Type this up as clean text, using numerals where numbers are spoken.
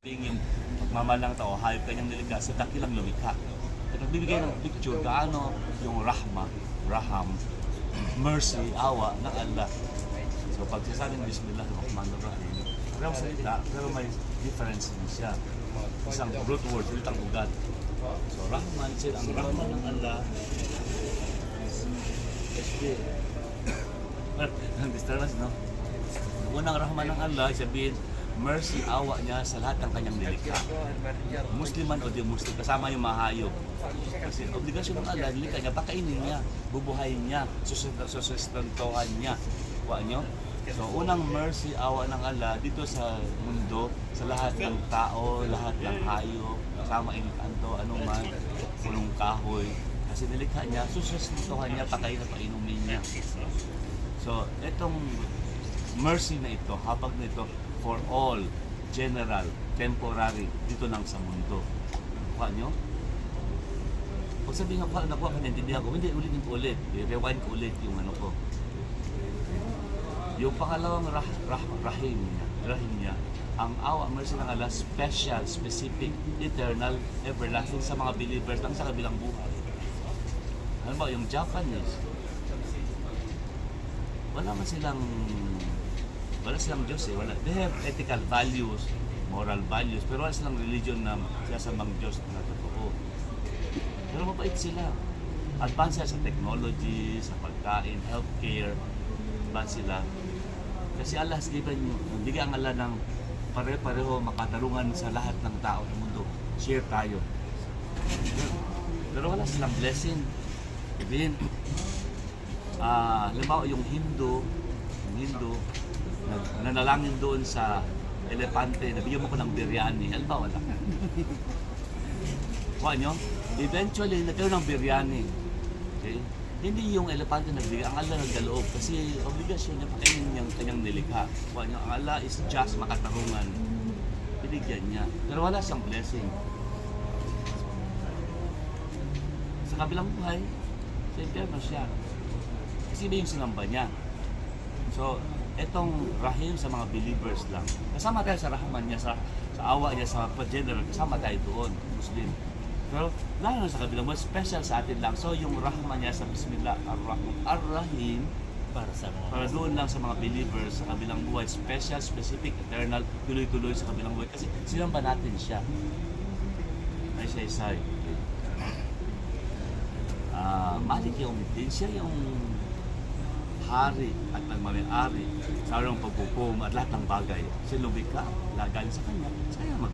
Yung pagmamahal ng tao, hayop kanyang nilikha sa dakilang lumikha. At nagbibigay ng picture gaano yung raham, mercy, awa ng Allah. So pag sasabing Bismillahirrahmanirrahim, parang salita, pero may difference din siya. Isang root word, salitang ugat. So Rahman, ang Rahman ng Allah, ang disturbance, no? Unang Rahman ng Allah, sabihin, mercy, awa niya sa lahat ng kanyang nilikha. Muslim man o di Muslim, kasama yung mahayop. Kasi obligasyon ng Allah, nilikha niya, pakainin niya, bubuhayin niya, susustentuhan niya. Kuha niyo? So, unang mercy, awa ng Allah dito sa mundo, sa lahat ng tao, lahat ng hayop, kasama yung kanto, anuman, punong kahoy. Kasi nilikha niya, susustentuhan niya, pakainin, painumin niya. So, itong mercy na ito, habag na ito, for all, general, temporary, dito lang sa mundo. Kuha nyo? Pag sabihin nga, nakuha ka, naintindihan ko, hindi, ulitin ko ulit. I-rewind ko ulit yung ano ko. Yung pangalawang rahim niya, ang awa, mercy ng Allah, special, specific, eternal, everlasting sa mga believers lang sa kabilang buhay. Ano ba, yung Japanese, wala silang Diyos eh. They have ethical values, moral values, pero wala silang religion na sinasambang Diyos na totoo. Pero mabait sila. Advance sa technology, sa pagkain, healthcare, advance sila. Kasi Allah has given you, bigyan ang Allah ng pare-pareho makatarungan sa lahat ng tao sa mundo. Share tayo. Pero wala silang blessing. Sabihin, halimbawa yung Hindu, nanalangin doon sa elepante, nabigyan mo ko ng biryani, halimbawa wala. Kuha nyo, eventually nagkaroon ng biryani. Okay? Hindi yung elepante nagbigay, ang Allah nagdaloob kasi obligasyon niya pakainin niyang kanyang nilikha. Kuha nyo, ang Allah is just makatarungan. Binigyan niya. Pero wala siyang blessing. Sa kabilang buhay, sa impyerno siya. Kasi iba yung sinamba niya. So, etong rahim sa mga believers lang. Kasama tayo sa rahman niya, sa awa niya, sa general, kasama tayo doon, Muslim. Pero lalo na sa kabilang buhay, special sa atin lang. So, yung rahman niya sa Bismillah ar-Rahim, para doon lang sa mga believers sa kabilang buhay, special, specific, eternal, tuloy-tuloy sa kabilang buhay. Kasi sinamba natin siya. Ay say. Malik yung din siya yung hari at nagmamayari sa arang pagpukom at lahat ng bagay. Silubik ka, galing sa kanya, saya